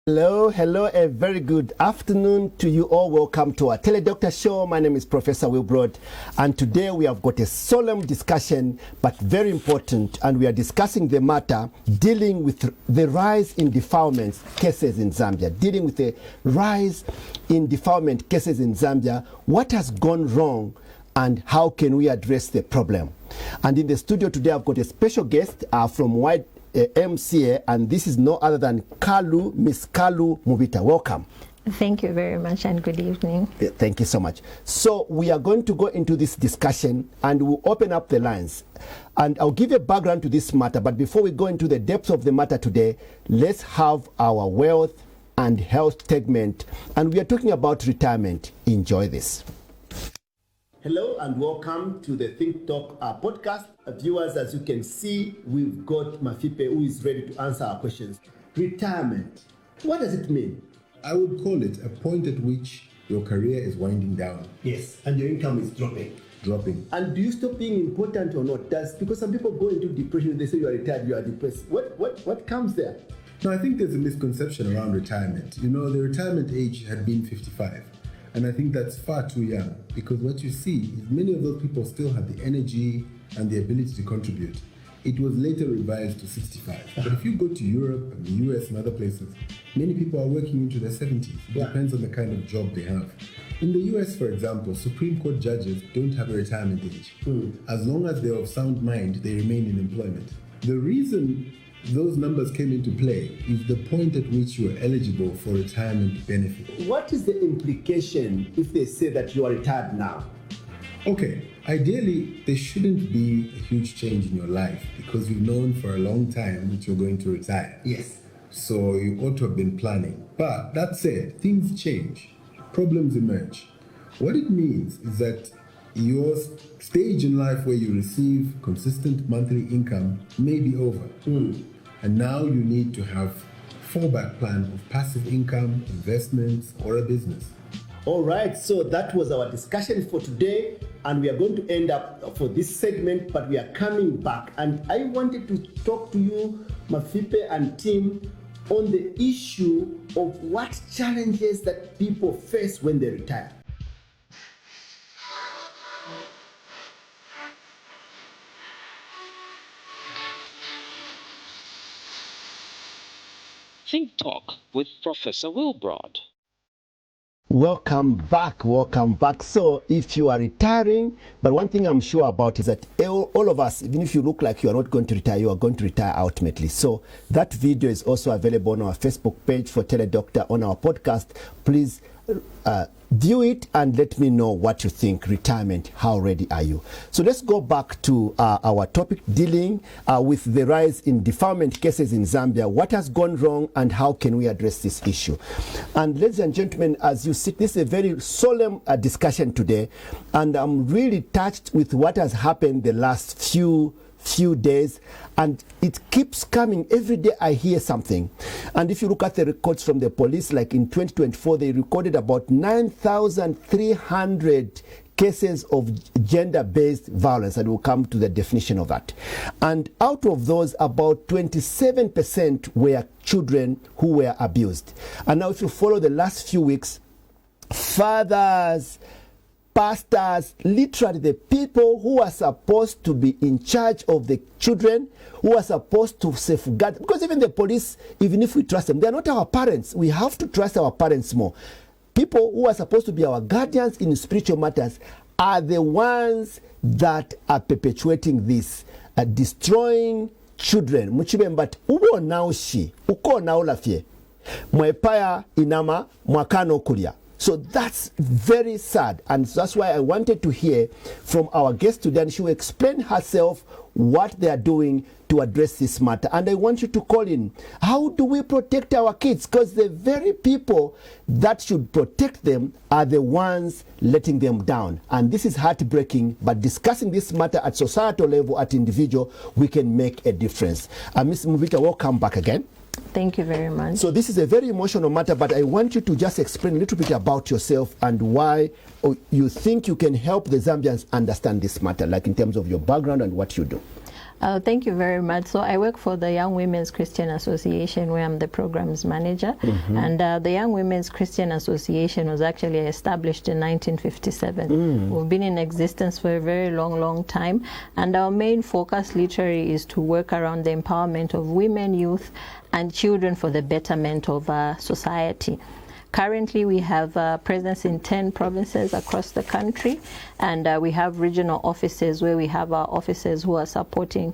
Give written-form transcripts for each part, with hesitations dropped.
Hello, a very good afternoon to you all. Welcome to our Teledoctor show. My name is Professor Wilbrod, and today we have got a solemn discussion, but very important, and we are discussing the matter dealing with the rise in defilement cases in Zambia. Dealing with the rise in defilement cases in Zambia, what has gone wrong and how can we address the problem? And in the studio today, I've got a special guest from White MCA, and this is no other than Miss Kalu Mubita. Welcome. Thank you very much and good evening. Thank you so much. So we are going to go into this discussion and we'll open up the lines. And I'll give a background to this matter, but before we go into the depths of the matter today, let's have our wealth and health segment. And we are talking about retirement. Enjoy this. Hello and welcome to the Think Talk podcast. Viewers, as you can see, we've got Mafipe who is ready to answer our questions. Retirement, what does it mean? I would call it a point at which your career is winding down. Yes, and your income is dropping. And do you stop being important or not? Because some people go into depression, they say you are retired, you are depressed. What comes there? No, I think there's a misconception around retirement. You know, the retirement age had been 55. And I think that's far too young, because what you see is many of those people still have the energy and the ability to contribute. It was later revised to 65. But if you go to Europe and the US and other places, many people are working into their 70s. It depends on the kind of job they have. In the US, for example, Supreme Court judges don't have a retirement age. As long as they're of sound mind, they remain in employment. The reason those numbers came into play is the point at which you are eligible for retirement benefit. What is the implication if they say that you are retired now? Okay, ideally, there shouldn't be a huge change in your life because you've known for a long time that you're going to retire. Yes. So you ought to have been planning. But that said, things change, problems emerge. What it means is that your stage in life where you receive consistent monthly income may be over. And now you need to have a fallback plan of passive income, investments, or a business. All right, so that was our discussion for today, and we are going to end up for this segment, but we are coming back. And I wanted to talk to you, Mafipe and team, on the issue of what challenges that people face when they retire. Think Talk with Professor Wilbrod. Welcome back. So if you are retiring, but one thing I'm sure about is that all of us, even if you look like you are not going to retire, you are going to retire ultimately. So that video is also available on our Facebook page for Teledoctor, on our podcast. Please view it and let me know what you think. Retirement, how ready are you? So let's go back to our topic dealing with the rise in defilement cases in Zambia. What has gone wrong and how can we address this issue? And ladies and gentlemen, as you see, this is a very solemn discussion today, and I'm really touched with what has happened the last few days, and it keeps coming. Every day I hear something. And if you look at the records from the police, like in 2024, they recorded about 9,300 cases of gender-based violence, and we'll come to the definition of that. And out of those, about 27% were children who were abused. And now if you follow the last few weeks, fathers, pastors, literally the people who are supposed to be in charge of the children, who are supposed to safeguard, because even the police, even if we trust them, they're not our parents. We have to trust our parents more. People who are supposed to be our guardians in spiritual matters are the ones that are perpetuating this, destroying children. Muchibembat ubo naoshi, uko naolafye, mwepaya inama, mwakano kulia. So that's very sad, and that's why I wanted to hear from our guest today, and she will explain herself what they are doing to address this matter. And I want you to call in. How do we protect our kids? Because the very people that should protect them are the ones letting them down. And this is heartbreaking, but discussing this matter at societal level, at individual, we can make a difference. Ms. Mubita, welcome back again. Thank you very much. So this is a very emotional matter, but I want you to just explain a little bit about yourself and why you think you can help the Zambians understand this matter, like in terms of your background and what you do. Thank you very much. So I work for the Young Women's Christian Association, where I'm the programs manager. And the Young Women's Christian Association was actually established in 1957. We've been in existence for a very long time. And our main focus literally is to work around the empowerment of women, youth, and children for the betterment of society. Currently, we have presence in 10 provinces across the country, and we have regional offices where we have our officers who are supporting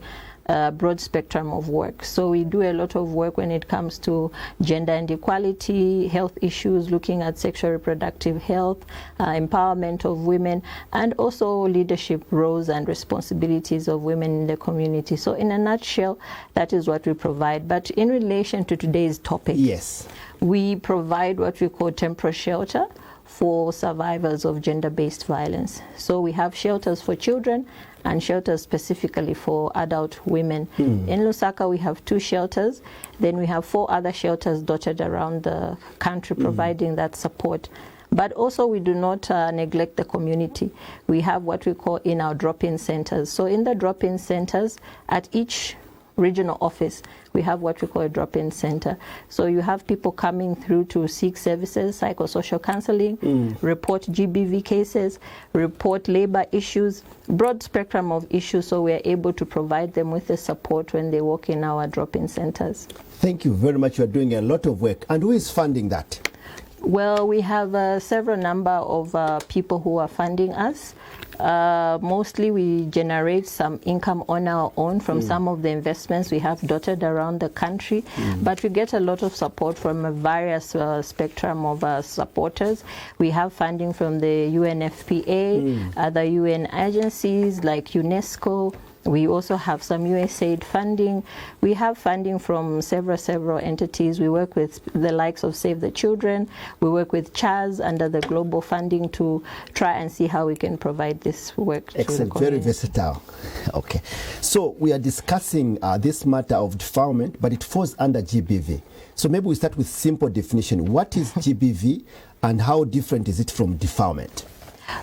a broad spectrum of work. So we do a lot of work when it comes to gender and equality, health issues, looking at sexual reproductive health, empowerment of women, and also leadership roles and responsibilities of women in the community. So in a nutshell, that is what we provide. But in relation to today's topic, Yes. we provide what we call temporary shelter for survivors of gender-based violence. So we have shelters for children and shelters specifically for adult women. In Lusaka, we have 2 shelters. Then we have 4 other shelters dotted around the country providing that support. But also we do not neglect the community. We have what we call in our drop-in centers. So in the drop-in centers, at each regional office, we have what we call a drop-in center. So you have people coming through to seek services, psychosocial counseling, report GBV cases, report labor issues, broad spectrum of issues, so we're able to provide them with the support when they walk in our drop-in centers. Thank you very much. You are doing a lot of work. And who is funding that? Well, we have several number of people who are funding us. Mostly we generate some income on our own from some of the investments we have dotted around the country, but we get a lot of support from a various spectrum of supporters. We have funding from the UNFPA, other UN agencies like UNESCO. We also have some USAID funding. We have funding from several entities. We work with the likes of Save the Children. We work with CHAZ under the global funding to try and see how we can provide this work to the Excellent, community. very versatile. Okay, so we are discussing this matter of defilement, but it falls under GBV. So maybe we start with simple definition. What is GBV and how different is it from defilement?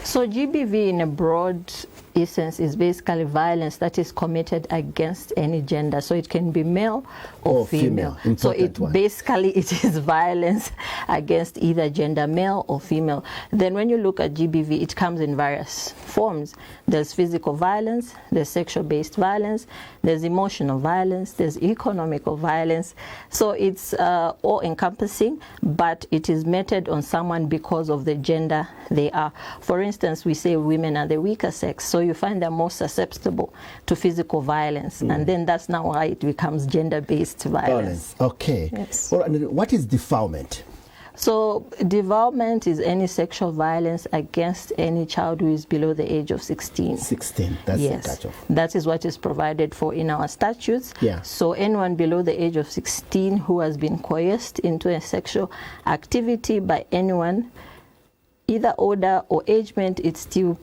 So GBV in a broad essence is basically violence that is committed against any gender. So it can be male or female. So basically it is violence against either gender, male or female. Then when you look at GBV, it comes in various forms. There's physical violence, there's sexual-based violence, there's emotional violence, there's economical violence. So it's all-encompassing, but it is meted on someone because of the gender they are. For instance, we say women are the weaker sex, so you find them more susceptible to physical violence, and then that's now why it becomes gender-based violence. Okay. Yes. Well, and what is defilement? So defilement is any sexual violence against any child who is below the age of 16. 16, that's the touch off. That is what is provided for in our statutes. Yeah. So anyone below the age of 16 who has been coerced into a sexual activity by anyone, either order or agement, it's still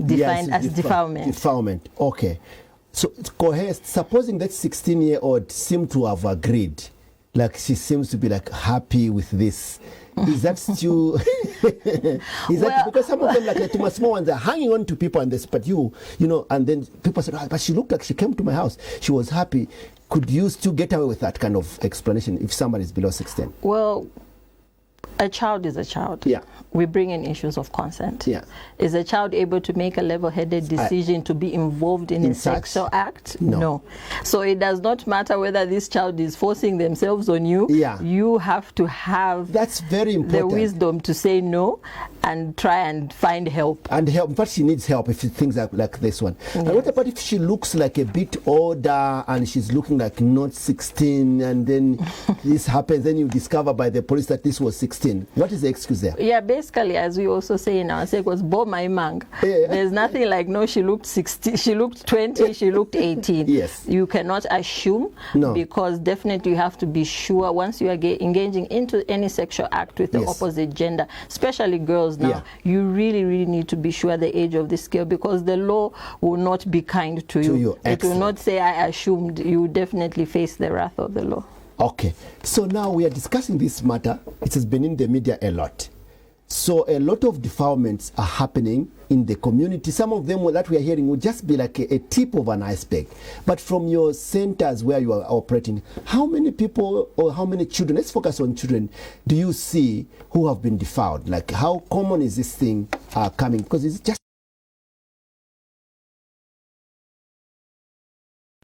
defined as defilement. Defilement, okay. So it's coerced, supposing that 16-year-old seemed to have agreed, like she seems to be like happy with this. Is that still that because some of them, like the small ones, are hanging on to people and this, but you know, and then people said, but she looked like she came to my house, she was happy. Could you still get away with that kind of explanation if somebody is below 16? Well, a child is a child. Yeah. We bring in issues of consent. Yeah. Is a child able to make a level-headed decision to be involved in a sexual act? No. So it does not matter whether this child is forcing themselves on you. Yeah. You have to have that's very important. the wisdom to say no and try and find help. And help, but she needs help if things are like this one. Yes. And what about if she looks like a bit older and she's looking like not 16, and then this happens, then you discover by the police that this was 16. What is the excuse there? Yeah, basically, as we also say in our circles, Bo my mang. There's nothing like, no, she looked 16, she looked 20, she looked 18. Yes. You cannot assume, because definitely you have to be sure once you are engaging into any sexual act with the opposite gender, especially girls now, you really need to be sure the age of this girl, because the law will not be kind to you. It will not say, I assumed. You definitely face the wrath of the law. Okay, so now we are discussing this matter. It has been in the media a lot. So a lot of defilements are happening in the community. Some of them that we are hearing will just be like a tip of an iceberg. But from your centers where you are operating, how many people or how many children, let's focus on children, do you see who have been defiled? Like how common is this thing coming? Because it's just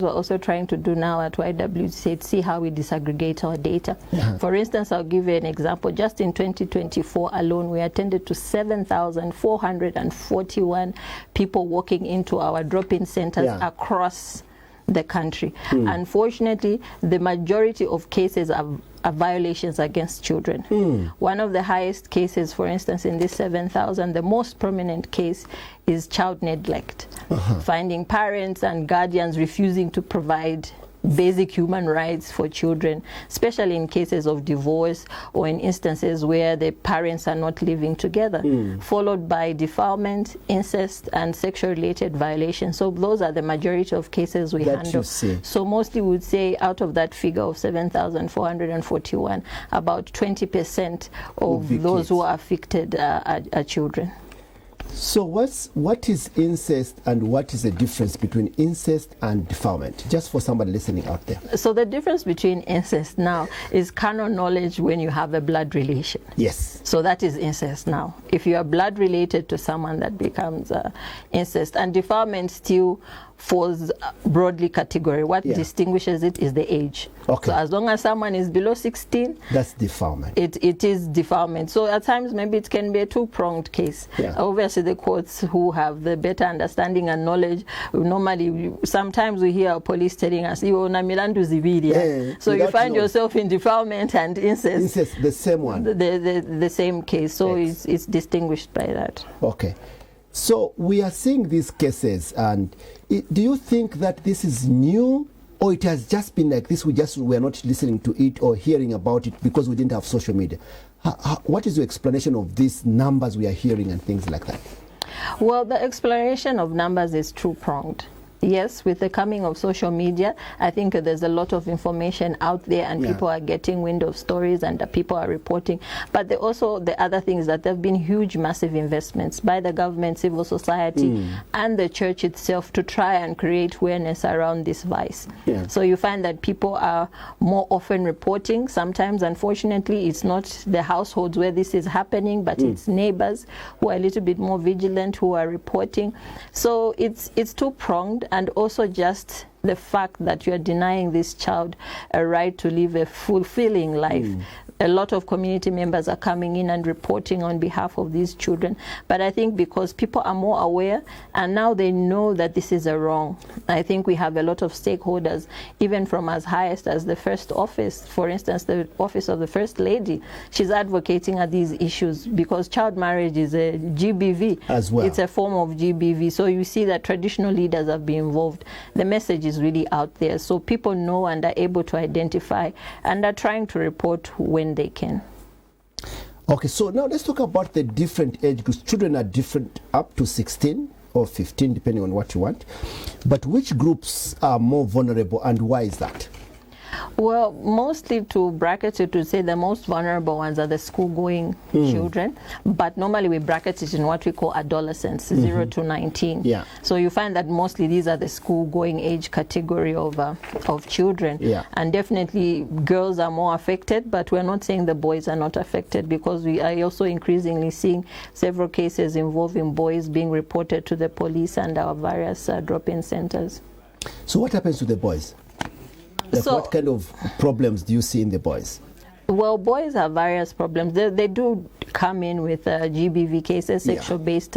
we're also trying to do now at YWCA, see how we disaggregate our data. For instance, I'll give you an example. Just in 2024 alone, we attended to 7,441 people walking into our drop-in centers across the country. Unfortunately, the majority of cases are violations against children. One of the highest cases, for instance, in this 7,000, the most prominent case is child neglect. Finding parents and guardians refusing to provide basic human rights for children, especially in cases of divorce or in instances where the parents are not living together, followed by defilement, incest, and sexual-related violations. So those are the majority of cases we handle. So mostly we would say out of that figure of 7,441, about 20% of those who are affected are children. So what is incest and what is the difference between incest and defilement? Just for somebody listening out there. So the difference between incest now is carnal knowledge when you have a blood relation. Yes. So that is incest now. If you are blood related to someone, that becomes incest. And defilement still falls broadly category. What distinguishes it is the age. Okay. So as long as someone is below 16, that's defilement. It is defilement. So at times maybe it can be a two-pronged case. Obviously the courts who have the better understanding and knowledge, normally sometimes we hear police telling us, so you find yourself in defilement and incest. Incest, the same one. The same case. So it's distinguished by that. Okay. So we are seeing these cases, and do you think that this is new, or it has just been like this? We're not listening to it or hearing about it because we didn't have social media. What is your explanation of these numbers we are hearing and things like that? Well, the explanation of numbers is two-pronged. Yes, with the coming of social media, I think there's a lot of information out there and people are getting wind of stories and people are reporting. But the other thing is that there have been huge, massive investments by the government, civil society, and the church itself to try and create awareness around this vice. So you find that people are more often reporting. Sometimes, unfortunately, it's not the households where this is happening, but it's neighbors who are a little bit more vigilant, who are reporting. So it's two-pronged. And also just the fact that you are denying this child a right to live a fulfilling life. A lot of community members are coming in and reporting on behalf of these children. But I think because people are more aware and now they know that this is a wrong, I think we have a lot of stakeholders, even from as highest as the first office, for instance, the office of the First Lady. She's advocating at these issues because child marriage is a GBV. As well. It's a form of GBV. So you see that traditional leaders have been involved. The message is really out there. So people know and are able to identify and are trying to report when they can. Okay, so now let's talk about the different age groups. Children are different up to 16 or 15, depending on what you want. But which groups are more vulnerable and why is that? Well, mostly to bracket it, to say the most vulnerable ones are the school-going children, but normally we bracket it in what we call adolescents, 0 to 19. So you find that mostly these are the school-going age category of children. And definitely girls are more affected, but we're not saying the boys are not affected because we are also increasingly seeing several cases involving boys being reported to the police and our various drop-in centers. So what happens to the boys? Like what kind of problems do you see in the boys? Well, boys have various problems. They do come in with GBV cases, sexual-based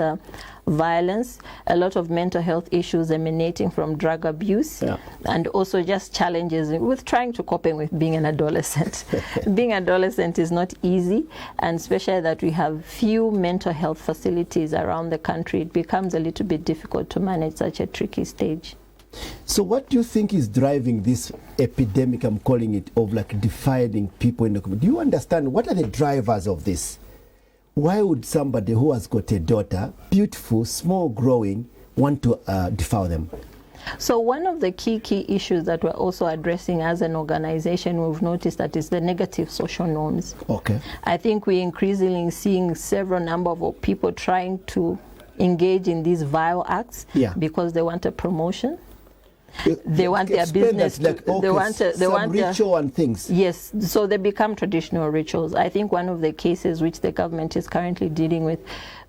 violence, a lot of mental health issues emanating from drug abuse, and also just challenges with trying to cope with being an adolescent. Being an adolescent is not easy, and especially that we have few mental health facilities around the country, it becomes a little bit difficult to manage such a tricky stage. So what do you think is driving this epidemic, I'm calling it, of like defiling people in the community? Do you understand what are the drivers of this? Why would somebody who has got a daughter, beautiful, small, growing, want to defile them? So one of the key issues that we're also addressing as an organization, we've noticed that is the negative social norms. Okay. I think we're increasingly seeing several number of people trying to engage in these vile acts because they want a promotion. They want their business. They want ritual and things. Yes, so they become traditional rituals. I think one of the cases which the government is currently dealing with,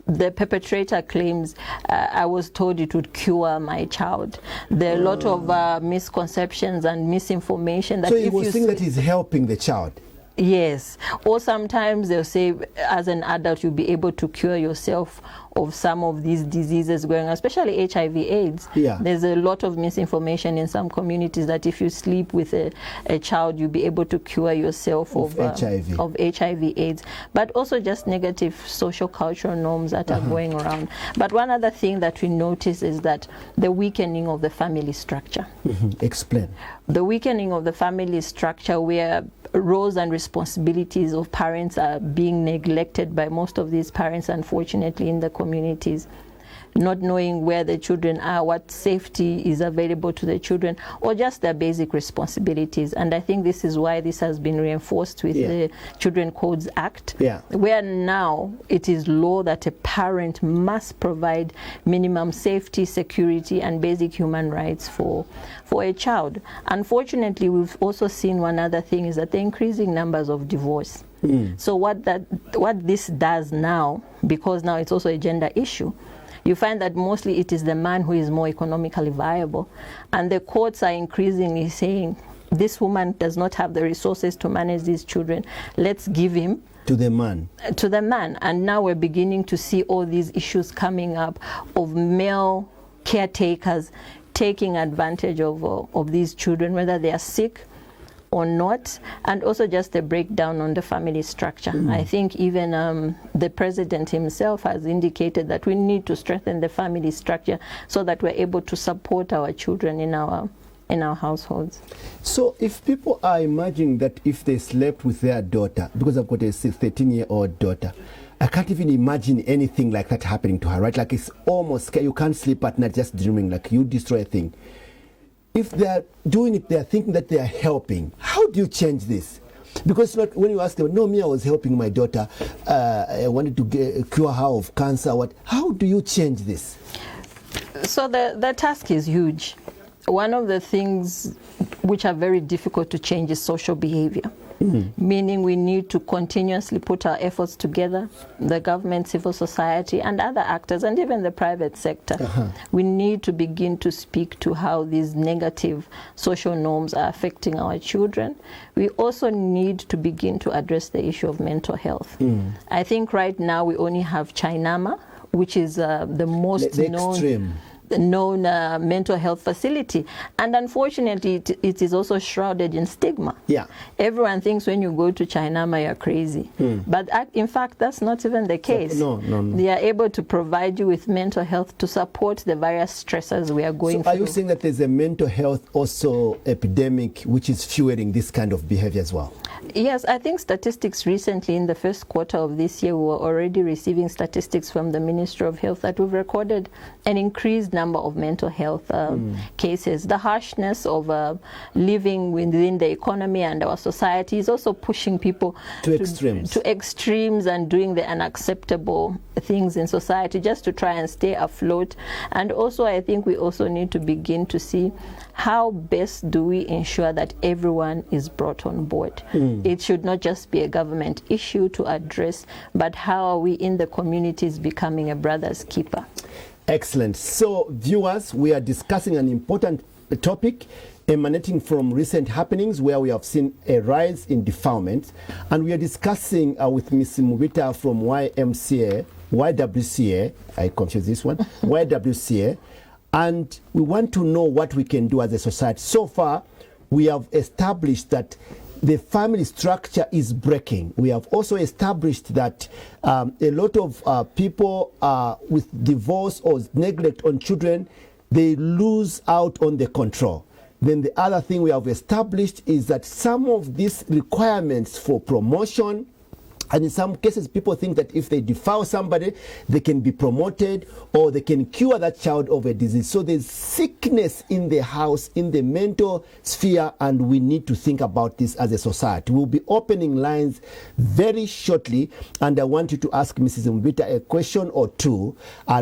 the perpetrator claims, I was told it would cure my child. There are a lot of misconceptions and misinformation. That so you were saying that he's helping the child? Yes. Or sometimes they'll say, as an adult, you'll be able to cure yourself of some of these diseases going on, especially HIV/AIDS. Yeah. There's a lot of misinformation in some communities that if you sleep with a child, you'll be able to cure yourself of HIV/AIDS. But also just negative social cultural norms that are going around. But one other thing that we notice is that the weakening of the family structure. Explain. The weakening of the family structure, where roles and responsibilities of parents are being neglected by most of these parents, unfortunately, in the communities. Not knowing where the children are, what safety is available to the children, or just their basic responsibilities. And I think this is why this has been reinforced with the Children Codes Act, where now it is law that a parent must provide minimum safety, security, and basic human rights for a child. Unfortunately, we've also seen one other thing is that the increasing numbers of divorce. So what this does now, because now it's also a gender issue, you find that mostly it is the man who is more economically viable. And the courts are increasingly saying, this woman does not have the resources to manage these children. Let's give him to the man. And now we're beginning to see all these issues coming up of male caretakers taking advantage of these children, whether they are sick or not, and also just a breakdown on the family structure. I think even the president himself has indicated that we need to strengthen the family structure so that we're able to support our children in our households. So if people are imagining that if they slept with their daughter, because I've got a 13-year-old daughter, I can't even imagine anything like that happening to her, right? Like it's almost, you can't sleep at night just dreaming, like you destroy a thing. If they're doing it, they're thinking that they are helping. How do you change this? Because when you ask them, no, me, I was helping my daughter. I wanted to cure her of cancer. How do you change this? So the task is huge. One of the things which are very difficult to change is social behavior. Meaning we need to continuously put our efforts together, the government, civil society, and other actors, and even the private sector. We need to begin to speak to how these negative social norms are affecting our children. We also need to begin to address the issue of mental health. I think right now we only have Chinama, which is the most known mental health facility, and unfortunately it is also shrouded in stigma. Everyone thinks when you go to Chinama you're crazy, but in fact that's not even the case. No. They are able to provide you with mental health to support the various stressors we are going through. Are you saying that there's a mental health also epidemic which is fueling this kind of behavior as well? Yes, I think statistics recently in the first quarter of this year, we were already receiving statistics from the Ministry of Health that we've recorded an increased number of mental health cases. The harshness of living within the economy and our society is also pushing people to extremes and doing the unacceptable things in society just to try and stay afloat. And also I think we also need to begin to see how best do we ensure that everyone is brought on board. It should not just be a government issue to address, but how are we in the communities becoming a brother's keeper. Excellent. So viewers, we are discussing an important topic emanating from recent happenings where we have seen a rise in defilement, and we are discussing with Ms. Mubita from YWCA, I confused this one, YWCA, and we want to know what we can do as a society. So far, we have established that the family structure is breaking. We have also established that a lot of people with divorce or neglect on children, they lose out on the control. Then the other thing we have established is that some of these requirements for promotion And in some cases, people think that if they defile somebody, they can be promoted or they can cure that child of a disease. So there's sickness in the house, in the mental sphere, and we need to think about this as a society. We'll be opening lines very shortly, and I want you to ask Mrs. Mbita a question or two.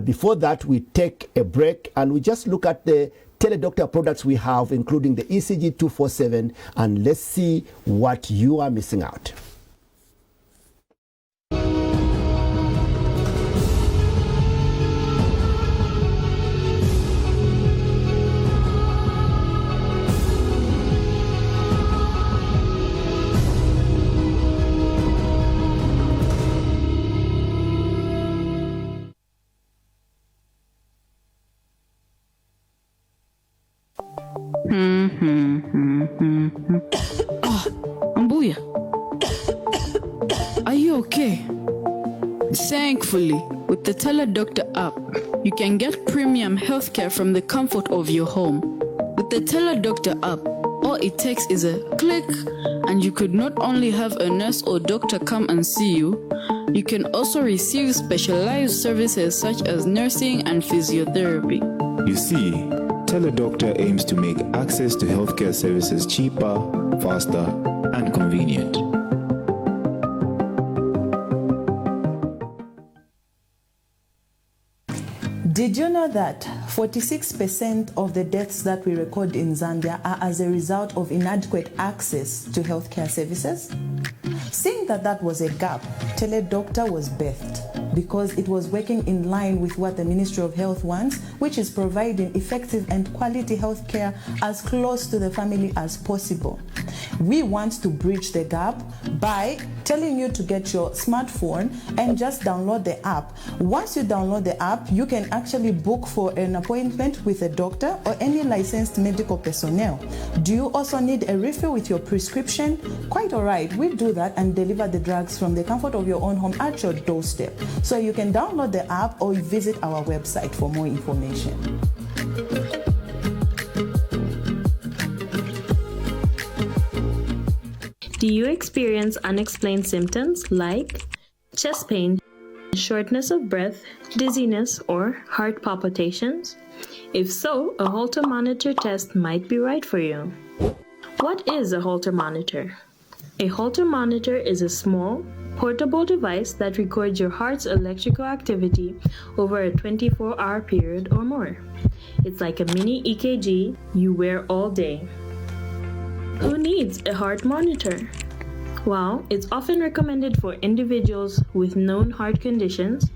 Before that, we take a break and we just look at the Teledoctor products we have, including the ECG 247, and let's see what you are missing out. Ambuya, are you okay? Thankfully, with the Teledoctor app, you can get premium healthcare from the comfort of your home. With the Teledoctor app, all it takes is a click, and you could not only have a nurse or doctor come and see you, you can also receive specialized services such as nursing and physiotherapy. You see, Teledoctor aims to make access to healthcare services cheaper, faster, and convenient. Did you know that 46% of the deaths that we record in Zambia are as a result of inadequate access to healthcare services? Seeing that that was a gap, Teledoctor was birthed because it was working in line with what the Ministry of Health wants, which is providing effective and quality healthcare as close to the family as possible. We want to bridge the gap by telling you to get your smartphone and just download the app. Once you download the app, you can actually book for an appointment with a doctor or any licensed medical personnel. Do you also need a refill with your prescription? Quite all right, we do that and deliver the drugs from the comfort of your own home at your doorstep. So you can download the app or visit our website for more information. Do you experience unexplained symptoms like chest pain, shortness of breath, dizziness, or heart palpitations? If so, a Holter monitor test might be right for you. What is a Holter monitor? A Holter monitor is a small, portable device that records your heart's electrical activity over a 24-hour period or more. It's like a mini EKG you wear all day. Who needs a heart monitor? Well, it's often recommended for individuals with known heart conditions.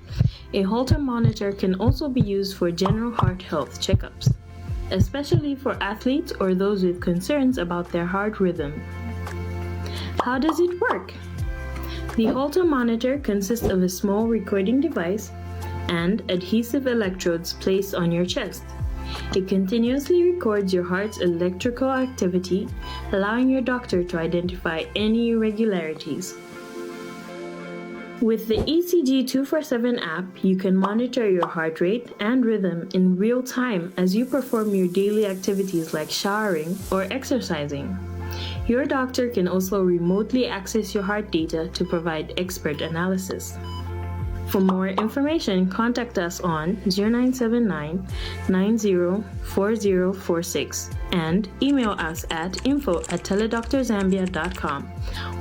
A Holter monitor can also be used for general heart health checkups, especially for athletes or those with concerns about their heart rhythm. How does it work? The Holter monitor consists of a small recording device and adhesive electrodes placed on your chest. It continuously records your heart's electrical activity, allowing your doctor to identify any irregularities. With the ECG 247 app, you can monitor your heart rate and rhythm in real time as you perform your daily activities like showering or exercising. Your doctor can also remotely access your heart data to provide expert analysis. For more information, contact us on 0979-904046 and email us at info@teledoctorzambia.com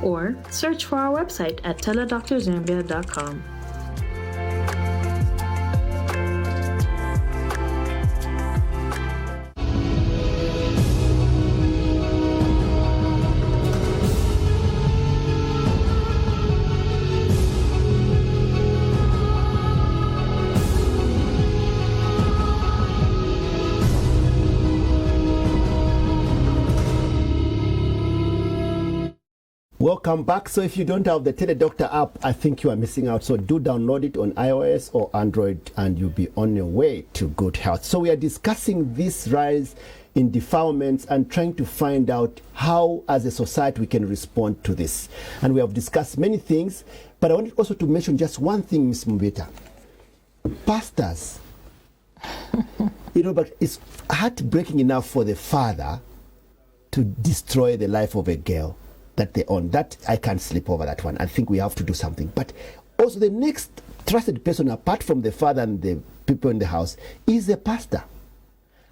or search for our website at teledoctorzambia.com. Welcome back. So if you don't have the Teledoctor app, I think you are missing out. So do download it on iOS or Android and you'll be on your way to good health. So we are discussing this rise in defilements and trying to find out how as a society we can respond to this. And we have discussed many things, but I wanted also to mention just one thing, Ms. Mbita. Pastors, but it's heartbreaking enough for the father to destroy the life of a girl. that they own. That I can't sleep over that one. I think we have to do something. But also the next trusted person, apart from the father and the people in the house, is the pastor.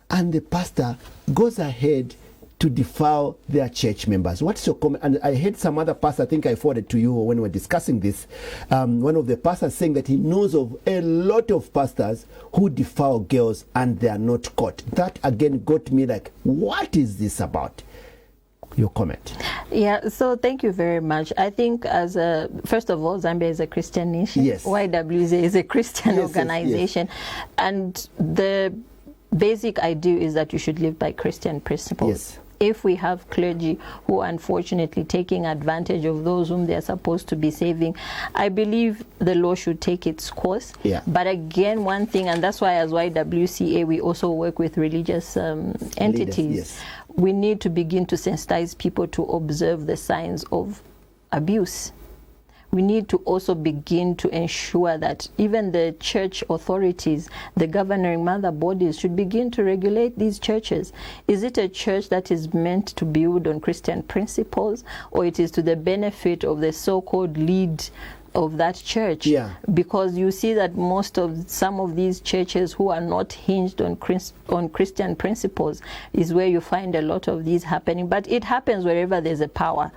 And the pastor goes ahead to defile their church members. What's your comment? And I heard some other pastor, I think I forwarded to you when we were discussing this, one of the pastors saying that he knows of a lot of pastors who defile girls and they are not caught. That again got me like, what is this about? Your comment. Yeah, so thank you very much. I think first of all, Zambia is a Christian nation. Yes. YWCA is a Christian organization. Yes. And the basic idea is that you should live by Christian principles. Yes. If we have clergy who are unfortunately taking advantage of those whom they are supposed to be saving, I believe the law should take its course. Yeah. But again, one thing, and that's why as YWCA we also work with religious entities. Leaders, yes. We need to begin to sensitize people to observe the signs of abuse. We need to also begin to ensure that even the church authorities, the governing mother bodies, should begin to regulate these churches. Is it a church that is meant to build on Christian principles, or it is to the benefit of the so-called lead of that church? Yeah. Because you see that some of these churches who are not hinged on Christian principles is where you find a lot of these happening. But it happens wherever there's a power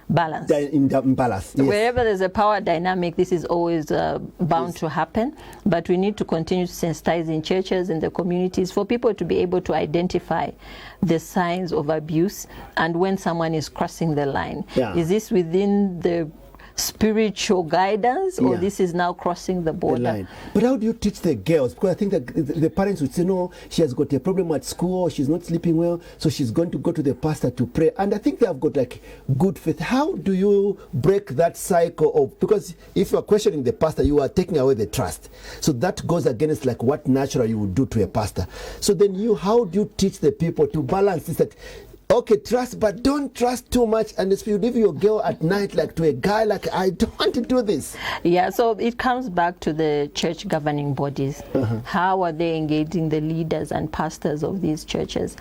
balance. In the balance. Yes. Wherever there's a power dynamic, this is always bound to happen. But we need to continue to sensitize in churches, in the communities, for people to be able to identify the signs of abuse and when someone is crossing the line. Yeah. Is this within the spiritual guidance, or this is now crossing the border? The line. But how do you teach the girls? Because I think that the parents would say, no, she has got a problem at school, she's not sleeping well, so she's going to go to the pastor to pray. And I think they have got like good faith. How do you break that cycle of, because if you're questioning the pastor, you are taking away the trust. So that goes against like what naturally you would do to a pastor. So then how do you teach the people to balance this, that okay, trust, but don't trust too much. And if you leave your girl at night, like to a guy, like, I don't want to do this. Yeah, so it comes back to the church governing bodies. How are they engaging the leaders and pastors of these churches?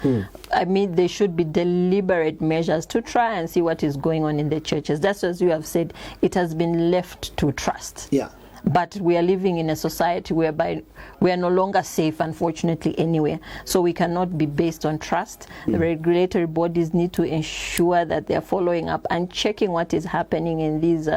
I mean, there should be deliberate measures to try and see what is going on in the churches. That's as you have said, it has been left to trust. Yeah. But we are living in a society whereby we are no longer safe, unfortunately, anywhere. So we cannot be based on trust. The regulatory bodies need to ensure that they are following up and checking what is happening in these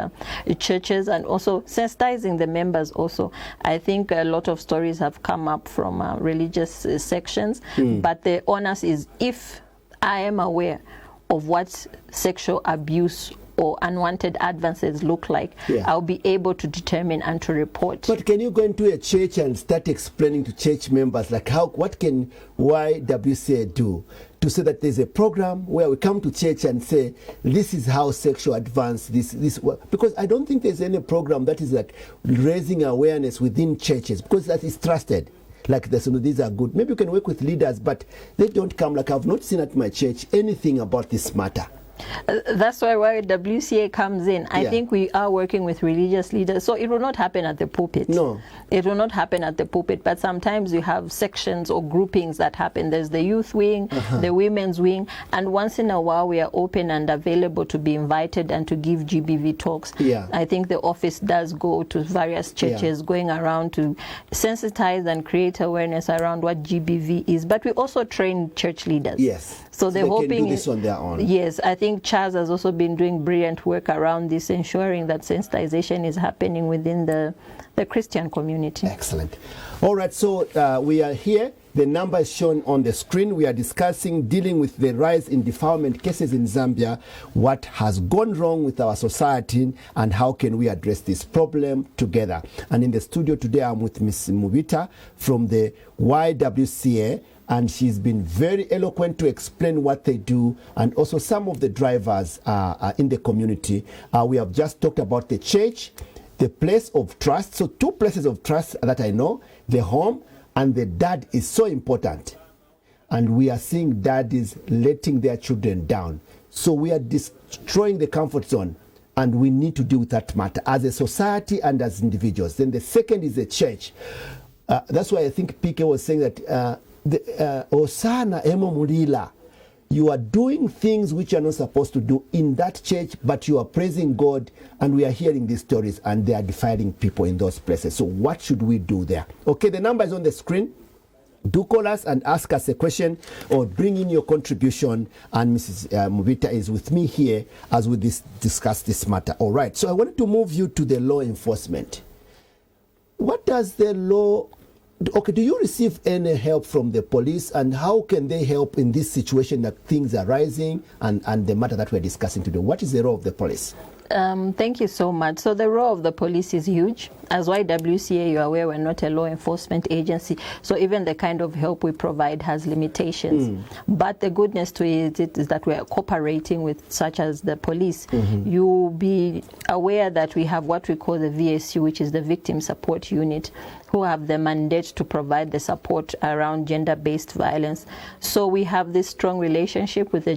churches, and also sensitizing the members also. I think a lot of stories have come up from religious sections, but the onus is, if I am aware of what sexual abuse or unwanted advances look like, I'll be able to determine and to report. But can you go into a church and start explaining to church members, like what can YWCA do to say that there's a program where we come to church and say, this is how sexual advance, this, because I don't think there's any program that is like raising awareness within churches, because that is trusted. Like these are good. Maybe you can work with leaders, but they don't come. Like I've not seen at my church anything about this matter. That's why WCA comes in. I think we are working with religious leaders, so it will not happen at the pulpit. No. It will not happen at the pulpit, but sometimes you have sections or groupings that happen. There's the youth wing, the women's wing, and once in a while we are open and available to be invited and to give GBV talks. I think the office does go to various churches, going around to sensitize and create awareness around what GBV is, but we also train church leaders. So they're hoping can do this on their own. Yes, I think Charles has also been doing brilliant work around this, ensuring that sensitization is happening within the Christian community. Excellent. All right, so we are here. The number is shown on the screen. We are discussing dealing with the rise in defilement cases in Zambia, what has gone wrong with our society, and how can we address this problem together. And in the studio today, I'm with Ms. Mubita from the YWCA, and she's been very eloquent to explain what they do, and also some of the drivers in the community. We have just talked about the church, the place of trust. So 2 places of trust that I know, the home and the dad is so important. And we are seeing daddies letting their children down. So we are destroying the comfort zone, and we need to deal with that matter as a society and as individuals. Then the second is the church. That's why I think PK was saying that Osana Emo Mulila. you are doing things which you are not supposed to do in that church, but you are praising God, and we are hearing these stories, and they are defiling people in those places. So what should we do there? Okay, the number is on the screen. Do call us and ask us a question or bring in your contribution, and Mrs. Mubita is with me here as we discuss this matter. All right, so I wanted to move you to the law enforcement. What does the law... Okay, do you receive any help from the police, and how can they help in this situation that things are rising and the matter that we're discussing today? What is the role of the police? Thank you so much. So the role of the police is huge. As YWCA, you're aware we're not a law enforcement agency, so even the kind of help we provide has limitations. But the goodness to it is that we're cooperating with such as the police. You'll be aware that we have what we call the VSU, which is the Victim Support Unit, who have the mandate to provide the support around gender-based violence. So we have this strong relationship with the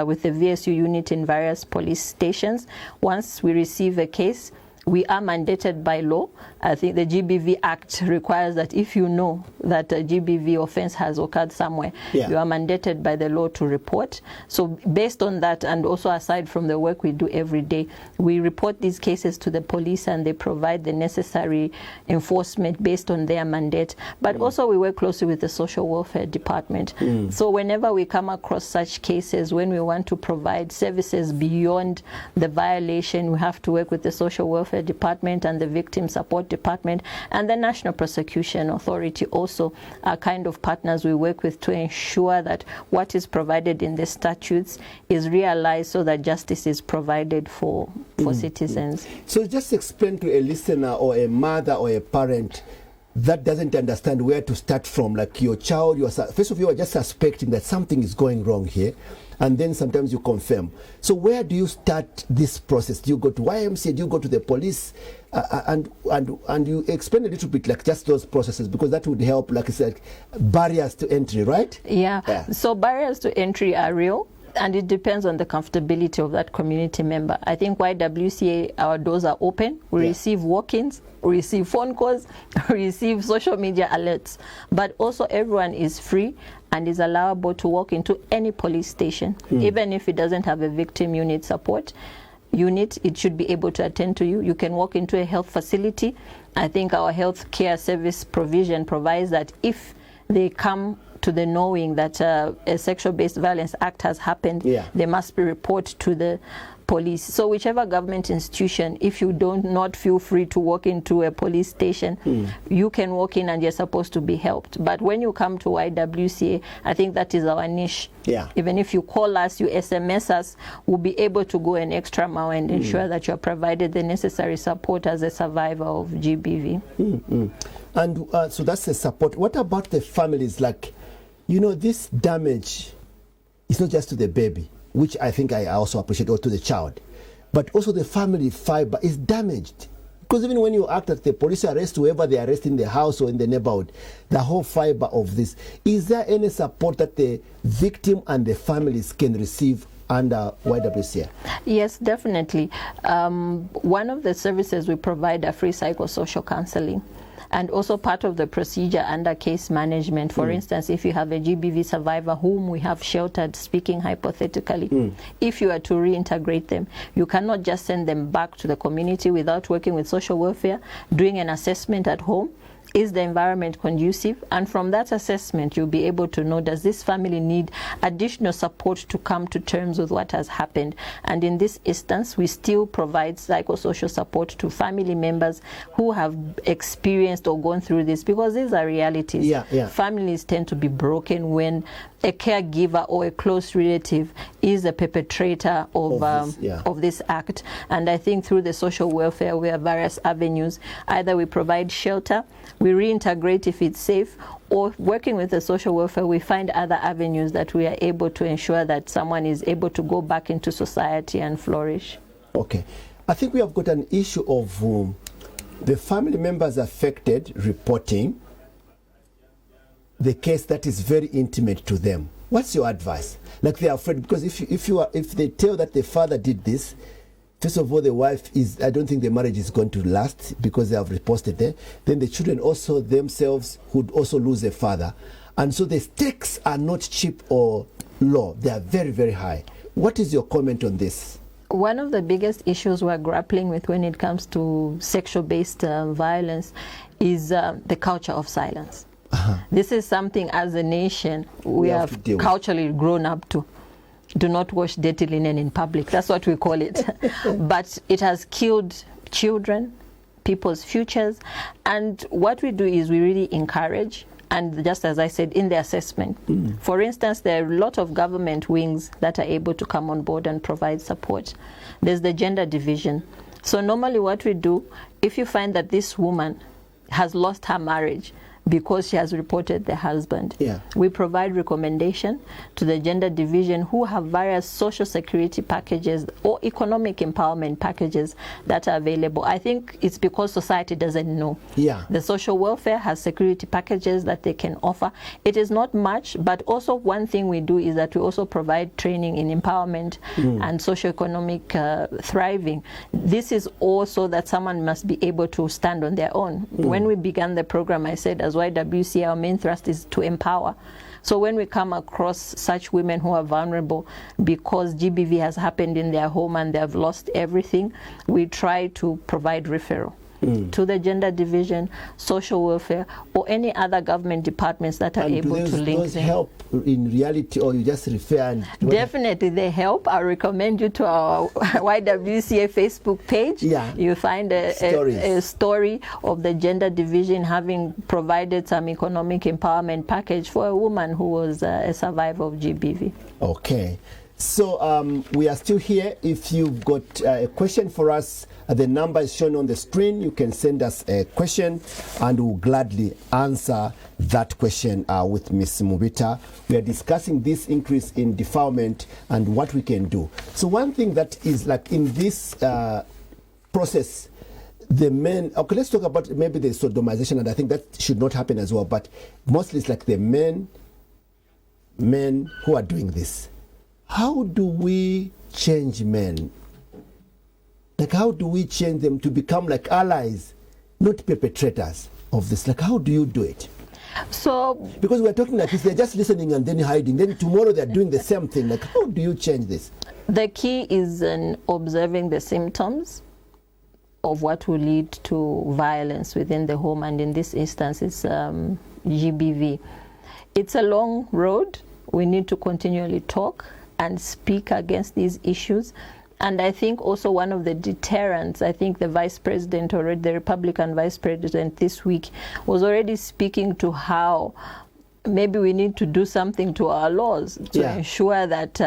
with the VSU unit in various police stations. Once we receive a case, we are mandated by law. I think the GBV Act requires that if you know that a GBV offense has occurred somewhere, you are mandated by the law to report. So based on that, and also aside from the work we do every day, we report these cases to the police, and they provide the necessary enforcement based on their mandate. But also we work closely with the social welfare department. So whenever we come across such cases, when we want to provide services beyond the violation, we have to work with the social welfare department and the victim support department, and the National Prosecution Authority also are kind of partners we work with to ensure that what is provided in the statutes is realized, so that justice is provided for citizens. So just explain to a listener or a mother or a parent that doesn't understand where to start from, like your child, first of all, you are just suspecting that something is going wrong here, and then sometimes you confirm. So where do you start this process? Do you go to YMCA? Do you go to the police? And you explain a little bit, like just those processes, because that would help, like I said, barriers to entry, right? Yeah. So barriers to entry are real, and it depends on the comfortability of that community member. I think YWCA, our doors are open. We receive walk-ins, we receive phone calls, we receive social media alerts. But also everyone is free and is allowable to walk into any police station. Even if it doesn't have a victim unit support unit, it should be able to attend to you. You can walk into a health facility. I think our health care service provision provides that if they come to the knowing that a sexual-based violence act has happened, they must be reported to the police. So whichever government institution, if you don't not feel free to walk into a police station, you can walk in and you're supposed to be helped. But when you come to YWCA, I think that is our niche. Even if you call us, you SMS us, we'll be able to go an extra mile and ensure that you're provided the necessary support as a survivor of GBV. And so that's the support. What about the families? Like, you know, this damage is not just to the baby, which I think I also appreciate, or to the child, but also the family fiber is damaged. Because even when you act at the police arrest whoever they arrest in the house or in the neighborhood, the whole fiber of this, is there any support that the victim and the families can receive under YWCA? Yes, definitely. One of the services we provide are free psychosocial counseling. And also part of the procedure under case management, for instance, if you have a GBV survivor whom we have sheltered, speaking hypothetically, if you are to reintegrate them, you cannot just send them back to the community without working with social welfare, doing an assessment at home. Is the environment conducive? And from that assessment, you'll be able to know, does this family need additional support to come to terms with what has happened? And in this instance, we still provide psychosocial support to family members who have experienced or gone through this, because these are realities. Families tend to be broken when a caregiver or a close relative is a perpetrator of this act. And I think through the social welfare, we have various avenues. Either we provide shelter, we reintegrate if it's safe, or working with the social welfare, we find other avenues that we are able to ensure that someone is able to go back into society and flourish. Okay. I think we have got an issue of the family members affected reporting the case that is very intimate to them. What's your advice? Like, they are afraid, because if they tell that the father did this, first of all, the wife is, I don't think the marriage is going to last because they have reposted there. Then the children also themselves would also lose a father. And so the stakes are not cheap or law, they are very, very high. What is your comment on this? One of the biggest issues we're grappling with when it comes to sexual-based violence is the culture of silence. This is something as a nation we have culturally grown up to. Do not wash dirty linen in public. That's what we call it. But it has killed children, people's futures. And what we do is we really encourage, and just as I said, in the assessment. For instance, there are a lot of government wings that are able to come on board and provide support. There's the gender division. So normally what we do, if you find that this woman has lost her marriage because she has reported the husband, we provide recommendation to the gender division, who have various social security packages or economic empowerment packages that are available. I think it's because society doesn't know. The social welfare has security packages that they can offer. It is not much, but also one thing we do is that we also provide training in empowerment and socioeconomic thriving. This is also that someone must be able to stand on their own. When we began the program, I said, as YWCA, our main thrust is to empower. So when we come across such women who are vulnerable because GBV has happened in their home and they have lost everything, we try to provide referral to the gender division, social welfare, or any other government departments that are able to link those help in reality, or you just refer? And definitely they help. I recommend you to our YWCA Facebook page. You find a story of the gender division having provided some economic empowerment package for a woman who was a survivor of GBV. Okay. So we are still here. If you've got a question for us, the number is shown on the screen. You can send us a question and we'll gladly answer that question with Ms. Mubita. We are discussing this increase in defilement and what we can do. So one thing that is like in this process, the men, okay, let's talk about maybe the sodomization, and I think that should not happen as well, but mostly it's like the men who are doing this. How do we change men? Like, how do we change them to become like allies, not perpetrators of this? Like, how do you do it? So, because we're talking like this, they're just listening and then hiding. Then tomorrow they're doing the same thing. Like, how do you change this? The key is in observing the symptoms of what will lead to violence within the home, and in this instance, it's GBV. It's a long road. We need to continually talk and speak against these issues. And I think also one of the deterrents, I think the Vice President already, the Republican Vice President this week was already speaking to how maybe we need to do something to our laws to ensure that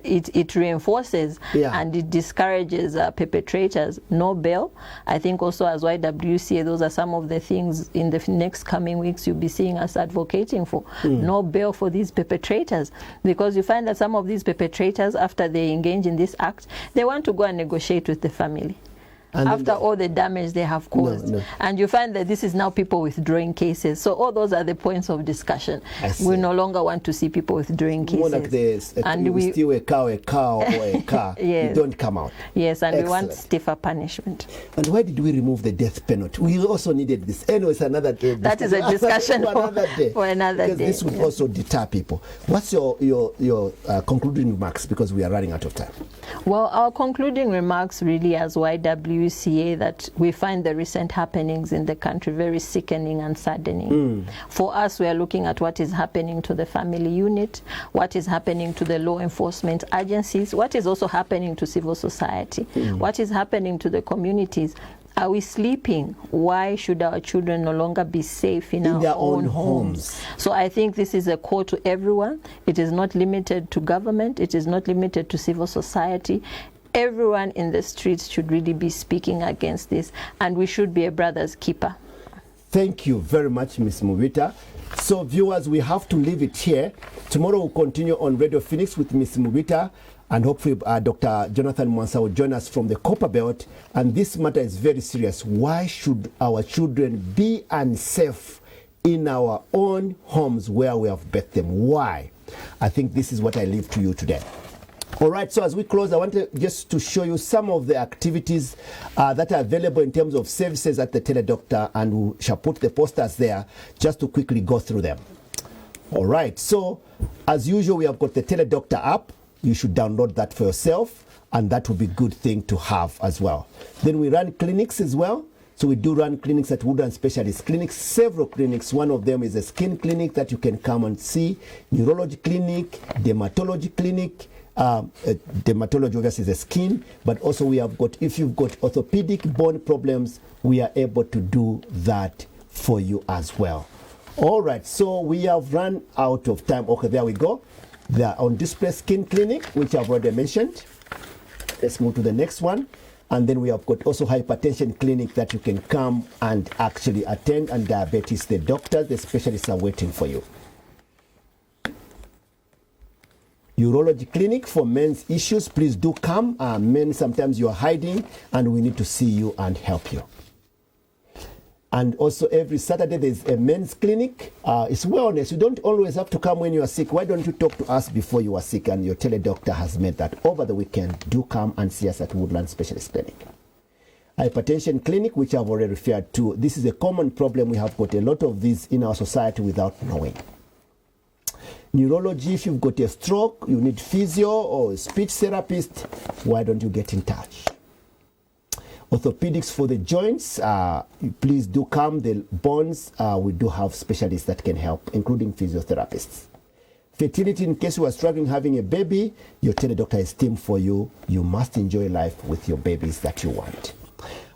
it reinforces and it discourages perpetrators. No bail. I think also as YWCA, those are some of the things in the next coming weeks you'll be seeing us advocating for. No bail for these perpetrators, because you find that some of these perpetrators, after they engage in this act, they want to go and negotiate with the family. And after all the damage they have caused. And you find that this is now people withdrawing cases. So all those are the points of discussion. We no longer want to see people withdrawing cases. More like this, and we steal a cow or a car, you don't come out. Yes, and we want stiffer punishment. And why did we remove the death penalty? We also needed this. Anyway, it's another day. That is a discussion for another day. This would also deter people. What's your concluding remarks, because we are running out of time? Well, our concluding remarks really as YWCA, that we find the recent happenings in the country very sickening and saddening. For us, we are looking at what is happening to the family unit, what is happening to the law enforcement agencies, what is also happening to civil society, what is happening to the communities. Are we sleeping? Why should our children no longer be safe in our own homes? So I think this is a call to everyone. It is not limited to government. It is not limited to civil society. Everyone in the streets should really be speaking against this, and we should be a brother's keeper. Thank you very much, Ms. Mubita. So viewers, we have to leave it here. Tomorrow we'll continue on Radio Phoenix with Ms. Mubita, and hopefully Dr. Jonathan Mwansa will join us from the Copper Belt. And this matter is very serious. Why should our children be unsafe in our own homes where we have birthed them? Why? I think this is what I leave to you today. All right, so as we close, I want just to show you some of the activities that are available in terms of services at the Teledoctor, and we shall put the posters there just to quickly go through them. All right, so as usual, we have got the Teledoctor app. You should download that for yourself, and that would be a good thing to have as well. Then we run clinics as well. So we do run clinics at Woodland Specialist Clinics, several clinics. One of them is a skin clinic that you can come and see, neurology clinic, dermatology clinic. Dermatology obviously is the skin, but also we have got, if you've got orthopedic bone problems, we are able to do that for you as well. All right, so we have run out of time. Okay, there we go. The on display skin clinic, which I've already mentioned. Let's move to the next one. And then we have got also hypertension clinic that you can come and actually attend, and diabetes. The doctors, the specialists are waiting for you. Urology clinic for men's issues, please do come. Men, sometimes you are hiding and we need to see you and help you. And also every Saturday there's a men's clinic. It's wellness. You don't always have to come when you are sick. Why don't you talk to us before you are sick? And your Teledoctor has made that. Over the weekend, do come and see us at Woodland Specialist Clinic. Hypertension clinic, which I've already referred to. This is a common problem. We have got a lot of these in our society without knowing. Neurology, if you've got a stroke, you need physio or a speech therapist, why don't you get in touch? Orthopedics for the joints, please do come. The bones, we do have specialists that can help, including physiotherapists. Fertility, in case you are struggling having a baby, your Teledoctor is team for you. You must enjoy life with your babies that you want.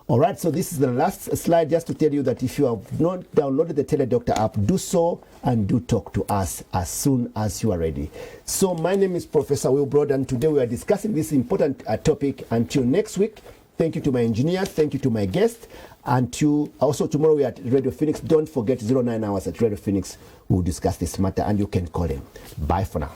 All right, so this is the last slide, just to tell you that if you have not downloaded the Teledoctor app, do so and do talk to us as soon as you are ready. So my name is Professor Wilbrod, and today we are discussing this important topic. Until next week, thank you to my engineer, thank you to my guest, and also tomorrow we are at Radio Phoenix. Don't forget 09 hours at Radio Phoenix. We'll discuss this matter and you can call him. Bye for now.